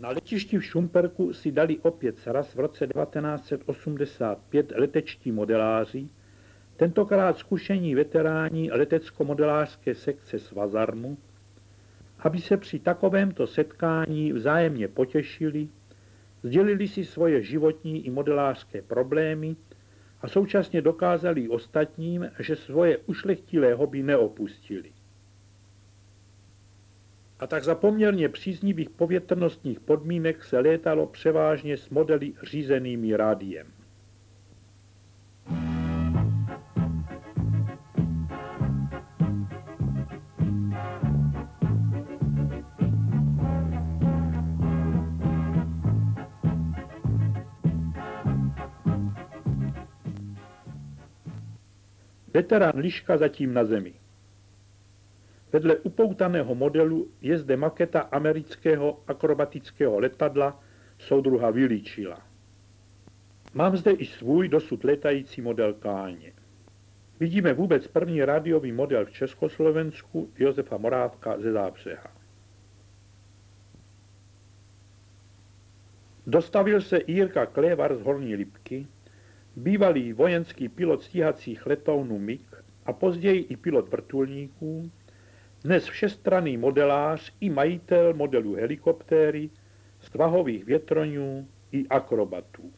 Na letišti v Šumperku si dali opět sraz v roce 1985 letečtí modeláři, tentokrát zkušení veteráni letecko-modelářské sekce Svazarmu, aby se při takovémto setkání vzájemně potěšili, sdělili si svoje životní i modelářské problémy a současně dokázali ostatním, že svoje ušlechtilé hobby neopustili. A tak za poměrně příznivých povětrnostních podmínek se létalo převážně s modely řízenými rádiem. Veterán Liška zatím na zemi. Vedle upoutaného modelu je zde maketa amerického akrobatického letadla soudruha Viličila. Mám zde i svůj dosud letající model Káně. Vidíme vůbec první rádiový model v Československu Josefa Morávka ze Zábřeha. Dostavil se i Jirka Klévar z Horní Lipky, bývalý vojenský pilot stíhacích letounů MiG a později i pilot vrtulníků, dnes všestranný modelář i majitel modelů helikoptéry, svahových větroňů i akrobatů.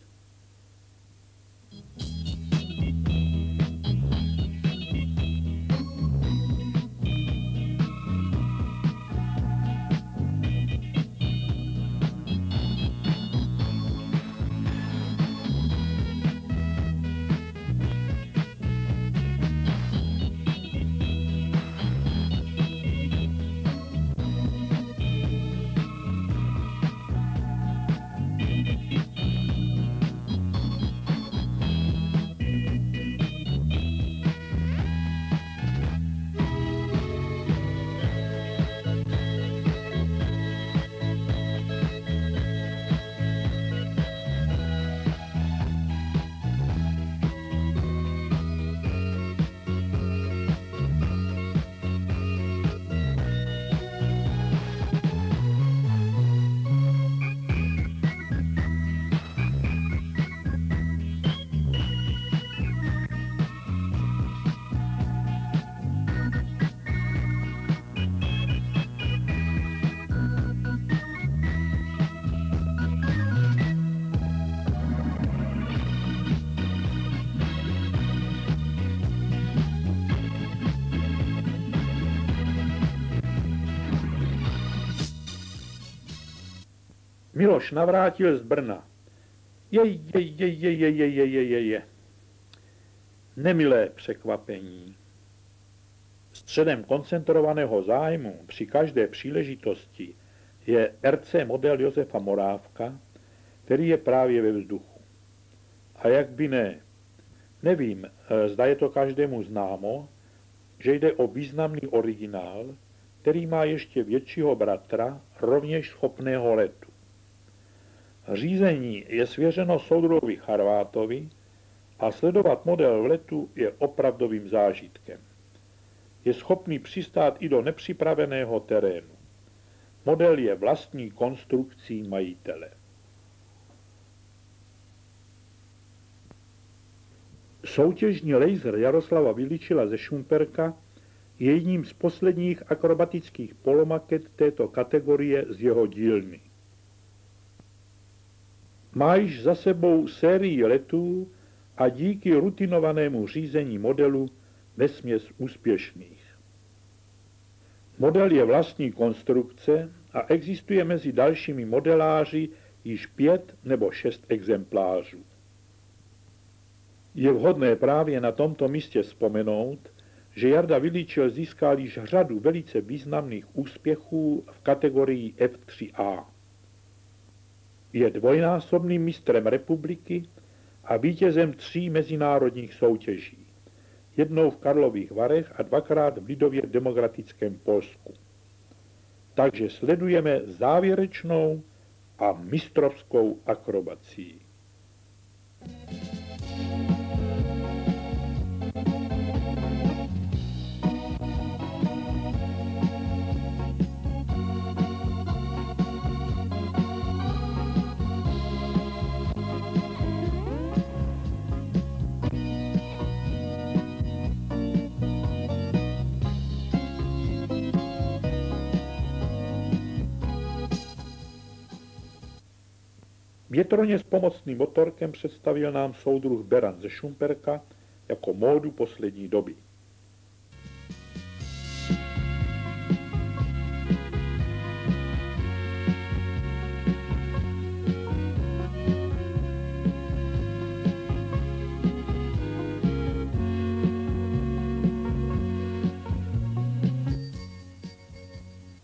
Miloš Navrátil z Brna. Nemilé překvapení. Středem koncentrovaného zájmu při každé příležitosti je RC model Josefa Morávka, který je právě ve vzduchu. A jak by ne? Nevím, zda je to každému známo, že jde o významný originál, který má ještě většího bratra, rovněž schopného letu. Řízení je svěřeno soudruhovi Charvátovi a sledovat model v letu je opravdovým zážitkem. Je schopný přistát i do nepřipraveného terénu. Model je vlastní konstrukcí majitele. Soutěžní laser Jaroslava Viličila ze Šumperka je jedním z posledních akrobatických polomaket této kategorie z jeho dílny. Má již za sebou sérii letů a díky rutinovanému řízení modelu vesměs úspěšných. Model je vlastní konstrukce a existuje mezi dalšími modeláři již 5 nebo 6 exemplářů. Je vhodné právě na tomto místě vzpomenout, že Jarda Viličil získal již řadu velice významných úspěchů v kategorii F3A. Je dvojnásobným mistrem republiky a vítězem 3 mezinárodních soutěží. Jednou v Karlových Varech a 2krát v lidově demokratickém Polsku. Takže sledujeme závěrečnou a mistrovskou akrobacii. Větroně s pomocným motorkem představil nám soudruh Beran ze Šumperka jako módu poslední doby.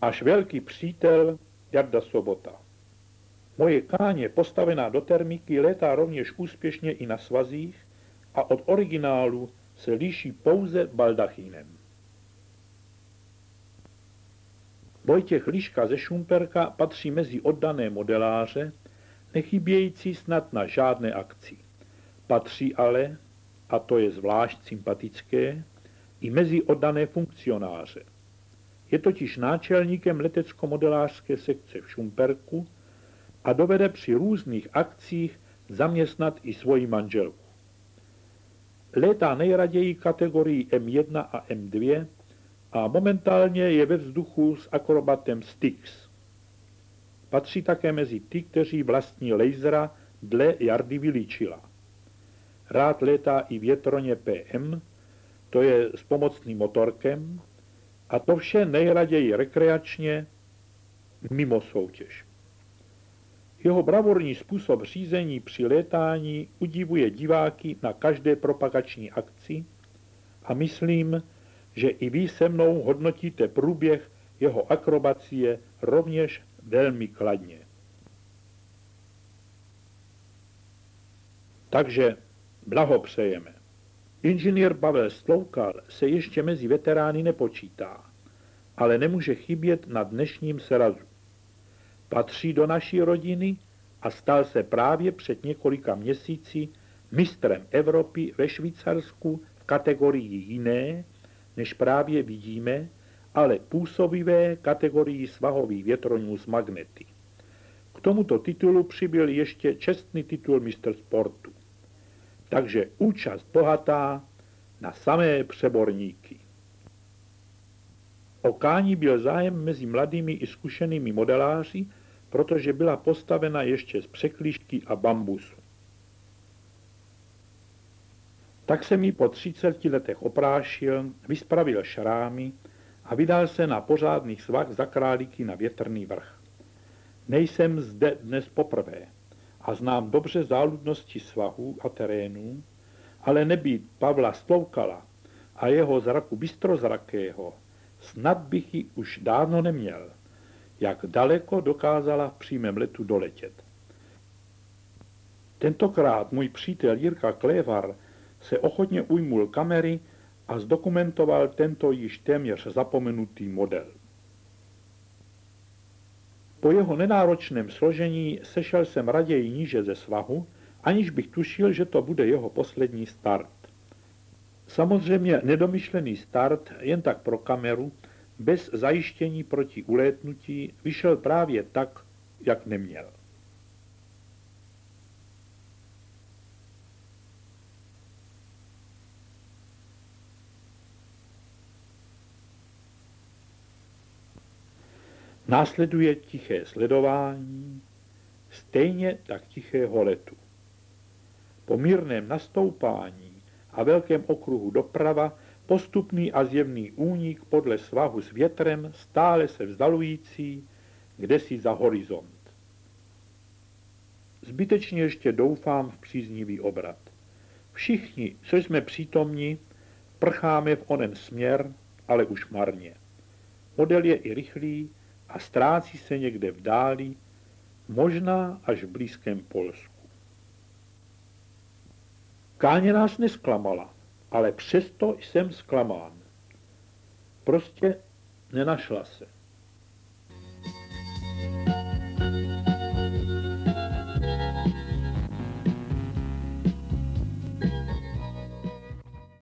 Až velký přítel Jarda Sobota. Moje káně postavená do termiky létá rovněž úspěšně i na svazích a od originálu se liší pouze baldachínem. Vojtěch Liška ze Šumperka patří mezi oddané modeláře, nechybějící snad na žádné akci. Patří ale, a to je zvlášť sympatické, i mezi oddané funkcionáře. Je totiž náčelníkem letecko-modelářské sekce v Šumperku a dovede při různých akcích zaměstnat i svoji manželku. Létá nejraději kategorii M1 a M2 a momentálně je ve vzduchu s akrobatem Styx. Patří také mezi ty, kteří vlastní laserra dle Jardy Viličila. Rád létá i větroně PM, to je s pomocným motorkem, a to vše nejraději rekreačně mimo soutěž. Jeho bravurní způsob řízení při létání udivuje diváky na každé propagační akci a myslím, že i vy se mnou hodnotíte průběh jeho akrobacie rovněž velmi kladně. Takže blahopřejeme. Inženýr Pavel Stloukal se ještě mezi veterány nepočítá, ale nemůže chybět na dnešním srazu. Patří do naší rodiny a stal se právě před několika měsíci mistrem Evropy ve Švýcarsku v kategorii jiné, než právě vidíme, ale působivé kategorii svahových větroňů s magnety. K tomuto titulu přibyl ještě čestný titul mistr sportu. Takže účast bohatá na samé přeborníky. O Káni byl zájem mezi mladými i zkušenými modeláři, protože byla postavena ještě z překlíšky a bambusu. Tak se mi po 30 letech oprášil, vyspravil šrámy a vydal se na pořádný svah za králíky na Větrný vrch. Nejsem zde dnes poprvé a znám dobře záludnosti svahů a terénů, ale nebýt Pavla Stloukala a jeho zraku bystrozrakého, snad bych ji už dávno neměl, jak daleko dokázala v přímém letu doletět. Tentokrát můj přítel Jirka Klévar se ochotně ujmul kamery a zdokumentoval tento již téměř zapomenutý model. Po jeho nenáročném složení sešel jsem raději níže ze svahu, aniž bych tušil, že to bude jeho poslední start. Samozřejmě nedomyšlený start jen tak pro kameru, bez zajištění proti ulétnutí, vyšel právě tak, jak neměl. Následuje tiché sledování, stejně tak tichého letu. Po mírném nastoupání a velkém okruhu doprava postupný a zjevný únik podle svahu s větrem stále se vzdalující, kdesi za horizont. Zbytečně ještě doufám v příznivý obrat. Všichni, co jsme přítomni, prcháme v onen směr, ale už marně. Model je i rychlý a ztrácí se někde v dáli, možná až v blízkém Polsku. Káně nás nesklamala, ale přesto jsem zklamán. Prostě nenašla se.